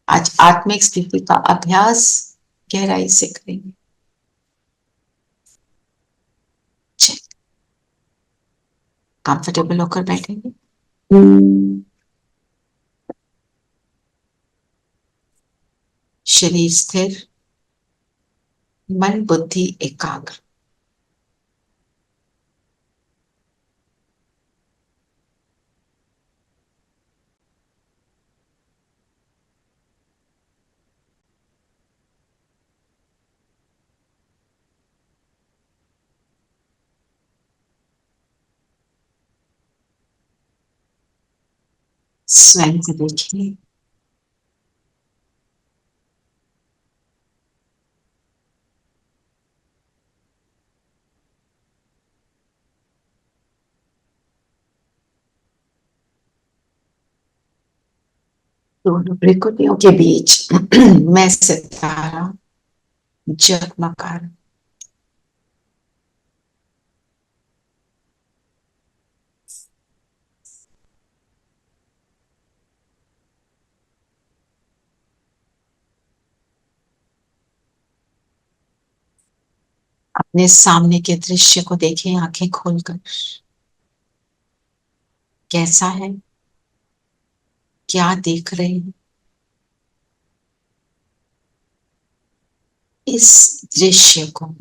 आज आत्मिक स्थिति का अभ्यास गहराई से करेंगे। कंफर्टेबल होकर बैठेंगे। शरीर स्थिर, मन बुद्धि एकाग्र। स्वयं को देखिए। दोनों भ्रिकुटियों के बीच मैं सितारा जगमगा रहा हूं। अपने सामने के दृश्य को देखें आंखें खोलकर। कैसा है? क्या देख रहे हैं? इस दृश्य को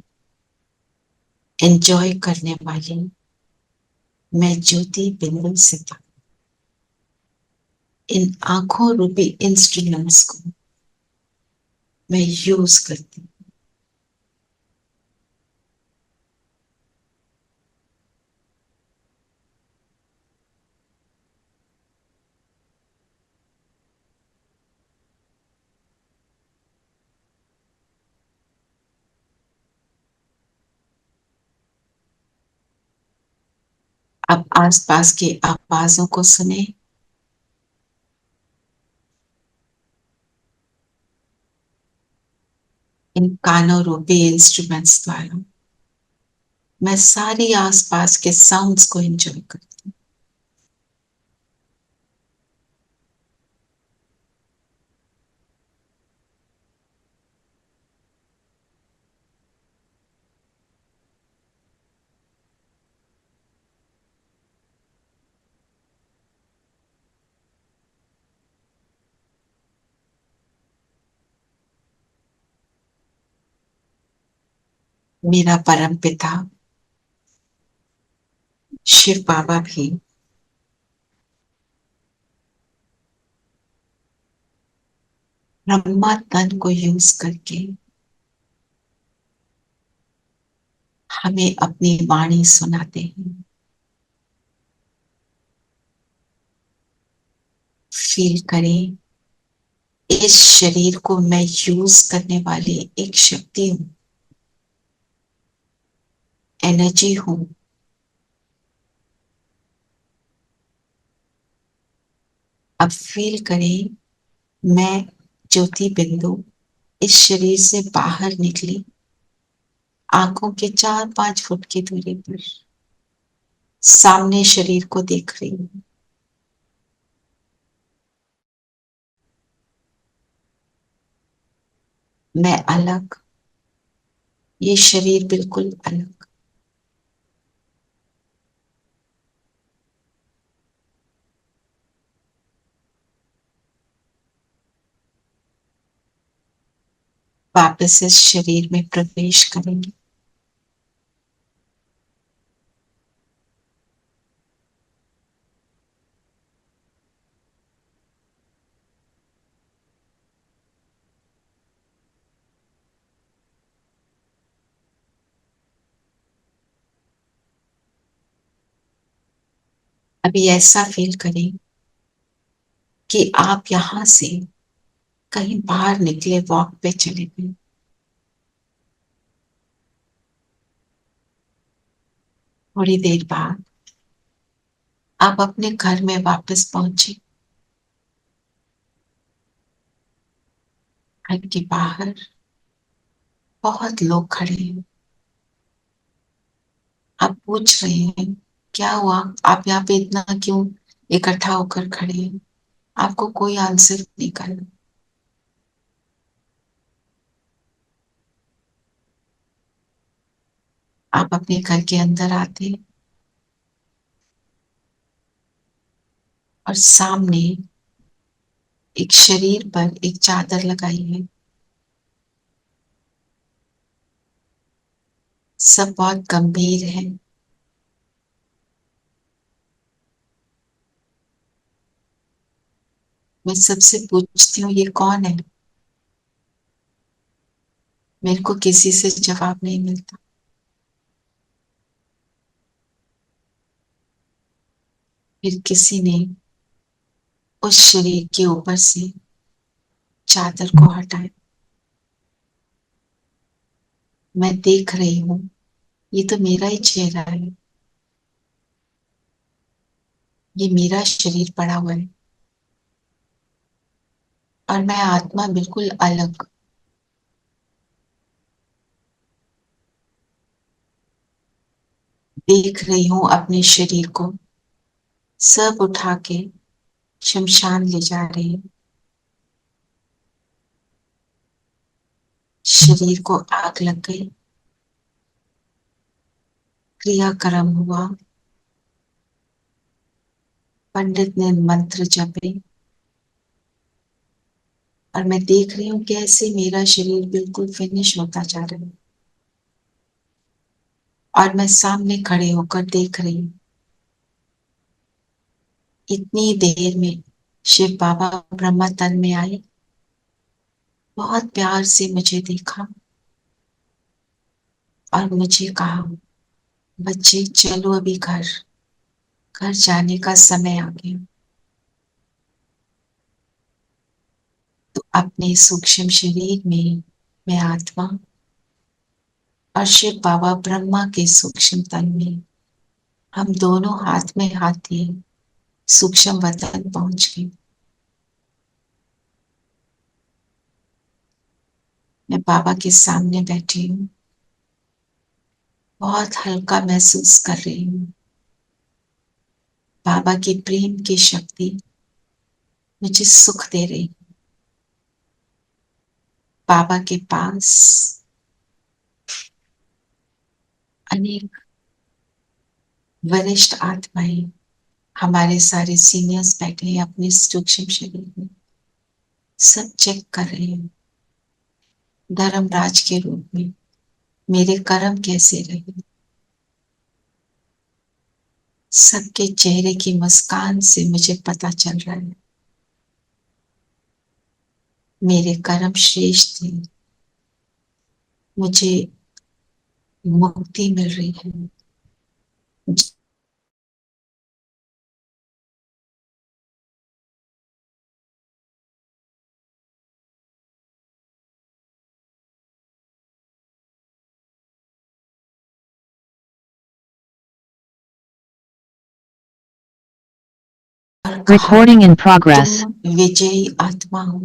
एंजॉय करने वाली मैं ज्योति बिंदु सितारा इन आंखों रूपी इंस्ट्रूमेंट्स को मैं यूज करती हूँ। अब आसपास की आवाजों को सुने। इन कानों रूपी इंस्ट्रूमेंट्स द्वारा मैं सारी आसपास के साउंड्स को एंजॉय करती हूँ। मेरा परम पिता शिव बाबा भी ब्रह्मा तन को यूज करके हमें अपनी वाणी सुनाते हैं। फील करें, इस शरीर को मैं यूज करने वाली एक शक्ति हूं, एनर्जी हूं। अब फील करें, मैं ज्योति बिंदु इस शरीर से बाहर निकली, आंखों के 4-5 फुट की दूरी पर सामने शरीर को देख रही हूं। मैं अलग, ये शरीर बिल्कुल अलग। वापस इस शरीर में प्रवेश करेंगे। अभी ऐसा फील करें कि आप यहां से कहीं बाहर निकले, वॉक पे चले गए। थोड़ी देर बाद आप अपने घर में वापस पहुंचे। घर के बाहर बहुत लोग खड़े हैं। आप पूछ रहे हैं, क्या हुआ? आप यहाँ पे इतना क्यों इकट्ठा होकर खड़े हैं? आपको कोई आंसर नहीं करना। आप अपने घर के अंदर आते और सामने एक शरीर पर एक चादर लगाई है। सब बहुत गंभीर है। मैं सबसे पूछती हूँ ये कौन है। मेरे को किसी से जवाब नहीं मिलता। फिर किसी ने उस शरीर के ऊपर से चादर को हटाया। मैं देख रही हूँ ये तो मेरा ही चेहरा है। ये मेरा शरीर पड़ा हुआ है और मैं आत्मा बिल्कुल अलग। देख रही हूँ अपने शरीर को सब उठा के शमशान ले जा रहे हैं। शरीर को आग लग गई। क्रियाक्रम हुआ। पंडित ने मंत्र जपे और मैं देख रही हूँ कैसे मेरा शरीर बिल्कुल फिनिश होता जा रहा है और मैं सामने खड़े होकर देख रही हूँ। इतनी देर में शिव बाबा ब्रह्मा तन में आए, बहुत प्यार से मुझे देखा और मुझे कहा, बच्चे चलो अभी घर, घर जाने का समय आ गया। तो अपने सूक्ष्म शरीर में मैं आत्मा और शिव बाबा ब्रह्मा के सूक्ष्म तन में, हम दोनों हाथ में हाथ लिए सूक्ष्म वतन पहुंच गए। मैं बाबा के सामने बैठी हूँ, बहुत हल्का महसूस कर रही हूँ। बाबा की प्रेम की शक्ति मुझे सुख दे रही। बाबा के पास अनेक वरिष्ठ आत्माएं, हमारे सारे सीनियर्स बैठे हैं अपने सूक्ष्म शरीर में, सब चेक कर रहे हैं धर्मराज के रूप में मेरे कर्म कैसे रहे। सबके चेहरे की मुस्कान से मुझे पता चल रहा है मेरे कर्म श्रेष्ठ थे। मुझे मुक्ति मिल रही है। Recording in progress. तुम विजयी आत्मा हो,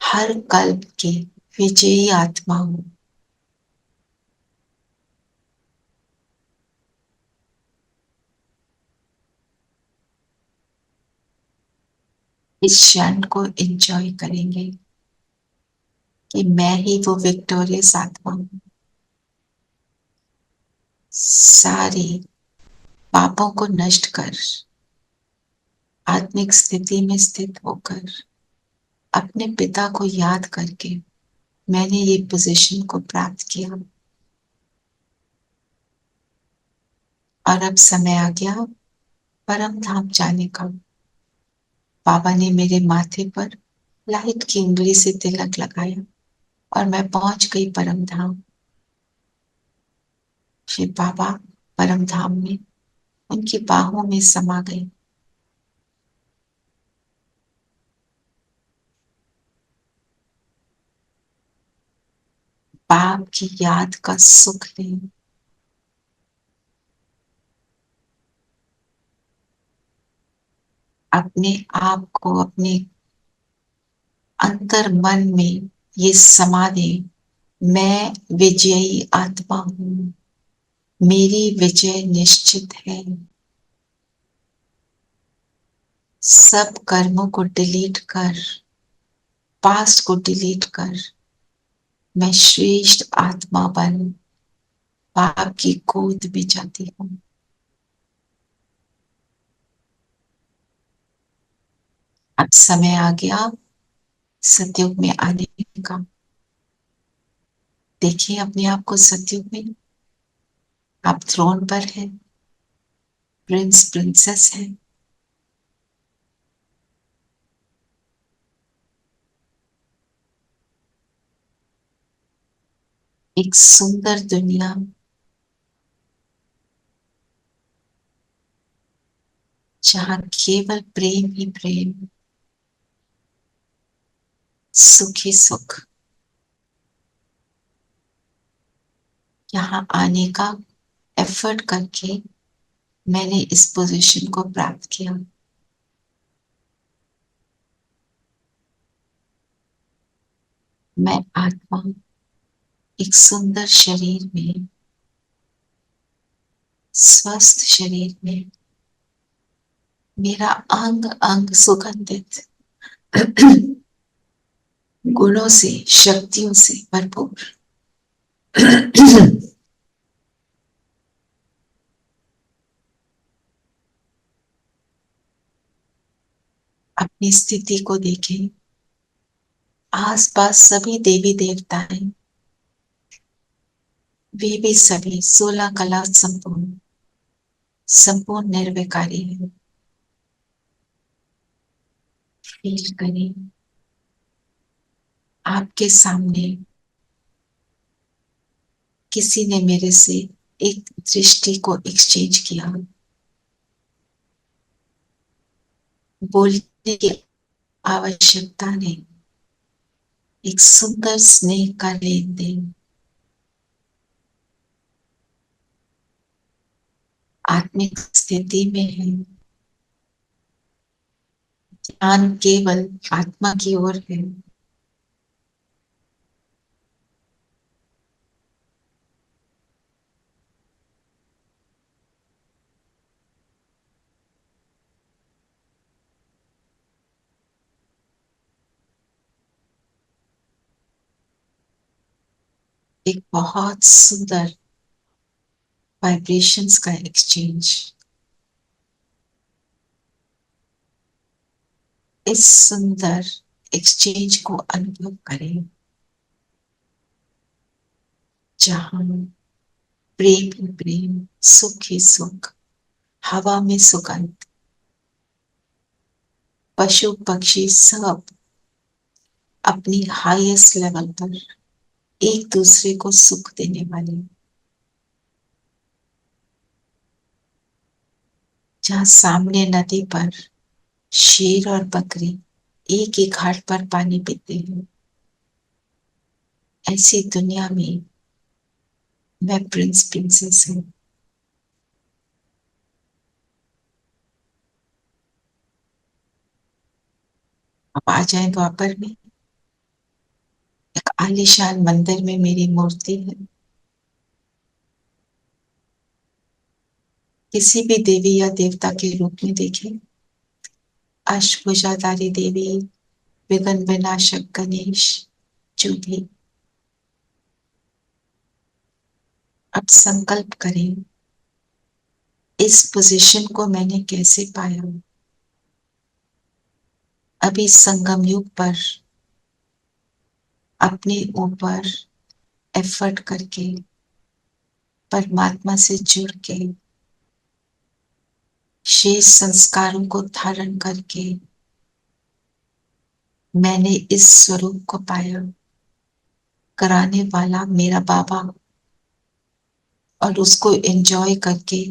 हर कल्प के विजयी आत्मा हो। इस क्षण को एंजॉय करेंगे कि मैं ही वो विक्टोरियस आत्मा हूँ। सारे पापों को नष्ट कर आत्मिक स्थिति में स्थित होकर अपने पिता को याद करके मैंने ये पोजीशन को प्राप्त किया और अब समय आ गया परम धाम जाने का। बाबा ने मेरे माथे पर लाइट की उंगली से तिलक लगाया और मैं पहुंच गई परम धाम। शिव बाबा परम धाम में उनकी बाहों में समा गए। बाप की याद का सुख लें। अपने आप को अपने अंतर मन में ये समा दें, मैं विजयी आत्मा हूं, मेरी विजय निश्चित है। सब कर्मों को डिलीट कर, पास्ट को डिलीट कर मैं श्रेष्ठ आत्मा बन बाप की गोद में जाती हूँ। अब समय आ गया सतयुग में आने का। देखिए अपने आप को सतयुग में। आप थ्रोन पर हैं, प्रिंस प्रिंसेस हैं। एक सुंदर दुनिया, जहाँ केवल प्रेम ही प्रेम, सुख ही सुख। यहाँ आने का एफर्ट करके मैंने इस पोजीशन को प्राप्त किया। मैं आत्मा एक सुंदर शरीर में, स्वस्थ शरीर में, मेरा अंग अंग सुगंधित गुणों से, शक्तियों से भरपूर। अपनी स्थिति को देखें। आसपास सभी देवी देवता हैं, वे भी सभी 16 कला संपूर्ण, संपूर्ण निर्विकारी है। फील करें आपके सामने किसी ने मेरे से एक दृष्टि को एक्सचेंज किया। बोलने की आवश्यकता नहीं, एक सुंदर स्नेह का लेन देन। आत्मिक स्थिति में है, ध्यान केवल आत्मा की ओर है। एक बहुत सुंदर वाइब्रेशंस का एक्सचेंज। इस सुंदर एक्सचेंज को अनुभव करें, जहां प्रेम ही प्रेम, सुख ही सुख, हवा में सुगंध, पशु पक्षी सब अपनी हाईएस्ट लेवल पर एक दूसरे को सुख देने वाले। जहां सामने नदी पर शेर और बकरी एक ही घाट पर पानी पीते हैं, ऐसी दुनिया में मैं प्रिंस प्रिंसेस हूँ। अब आ जाए द्वापर में। एक आलीशान मंदिर में मेरी मूर्ति है। किसी भी देवी या देवता के रूप में देखें, अष्टभुजाधारी देवी, विघ्न विनाशक गणेश, जो भी। अब संकल्प करें, इस पोजीशन को मैंने कैसे पाया। अभी संगम युग पर अपने ऊपर एफर्ट करके, परमात्मा से जुड़ के, शेष संस्कारों को धारण करके मैंने इस स्वरूप को पाया। कराने वाला मेरा बाबा, और उसको एंजॉय करके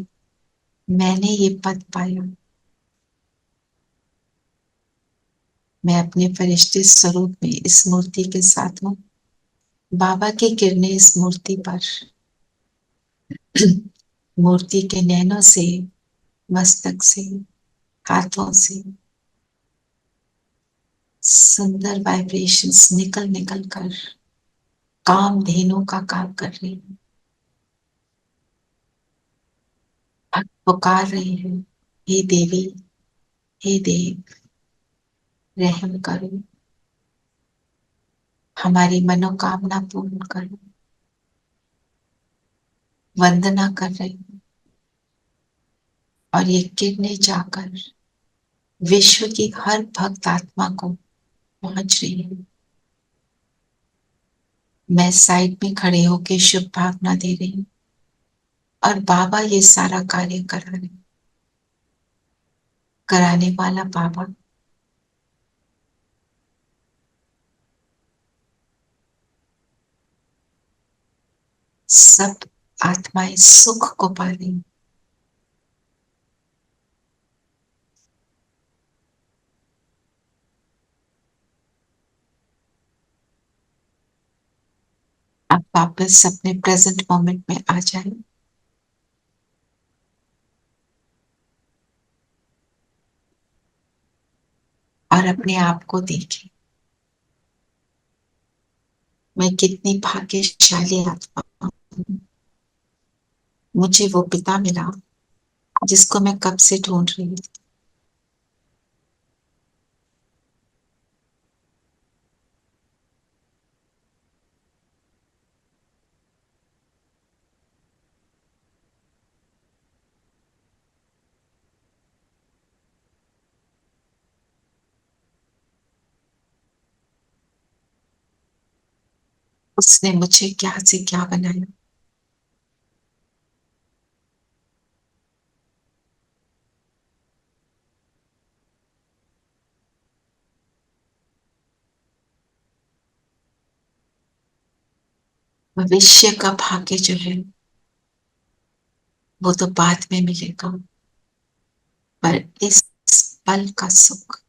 मैंने ये पद पाया। मैं अपने फरिश्ते स्वरूप में इस मूर्ति के साथ हूँ। बाबा की किरणें इस मूर्ति पर, मूर्ति के नैनों से, मस्तक से, हाथों से सुंदर वाइब्रेशंस निकल निकल कर काम धेनु का काम कर रही है। भक्त पुकार रहे हैं, हे देवी, हे देव, रहम करो, हमारी मनोकामना पूर्ण करो। वंदना कर रही हूँ और ये किरणें जाकर विश्व की हर भक्त आत्मा को पहुंच रही है। मैं साइड में खड़े होकर शुभ भावना दे रही हूँ और बाबा ये सारा कार्य करा रहे, कराने वाला बाबा सब आत्माएं सुख को पा रही। आप वापस अपने प्रेजेंट मोमेंट में आ जाए और अपने आप को देखें। मैं कितनी भाग्यशाली आत्मा हूँ। मुझे वो पिता मिला जिसको मैं कब से ढूंढ रही थी। उसने मुझे क्या से क्या बनाया। भविष्य का भाग्य जो है वो तो बाद में मिलेगा, पर इस पल का सुख,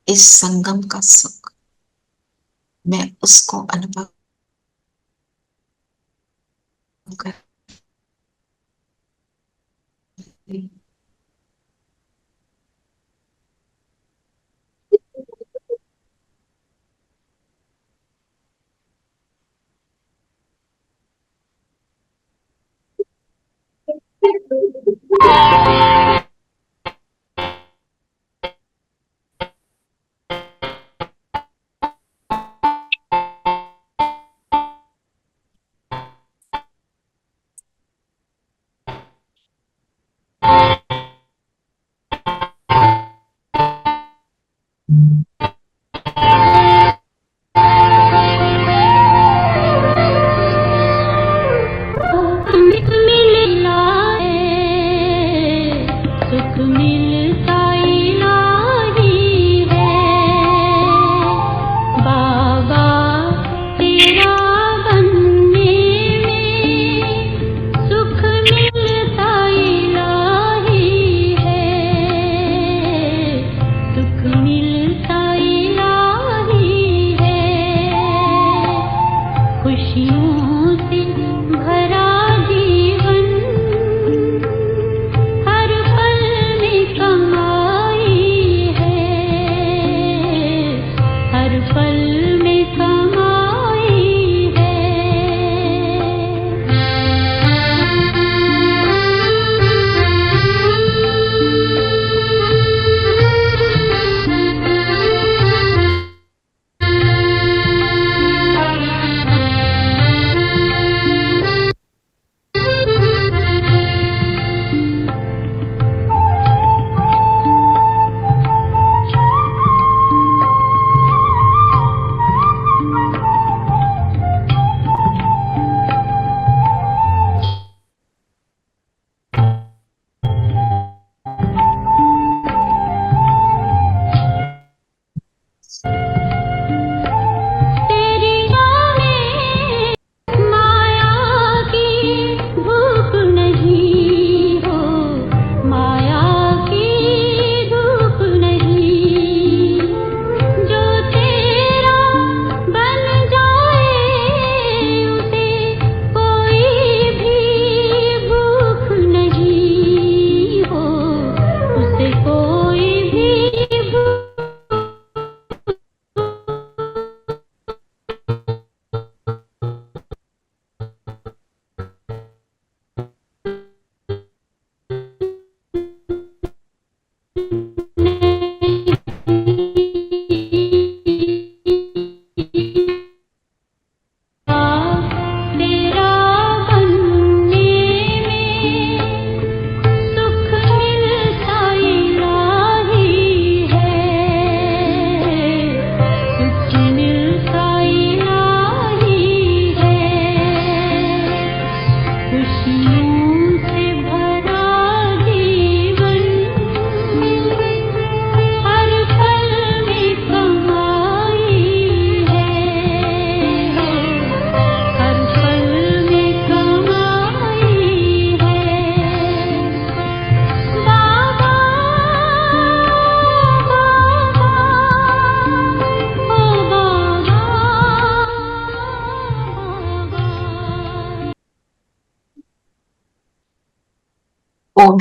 इस संगम का सुख मैं उसको अनुभव कर रही हूँ।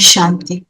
शांति।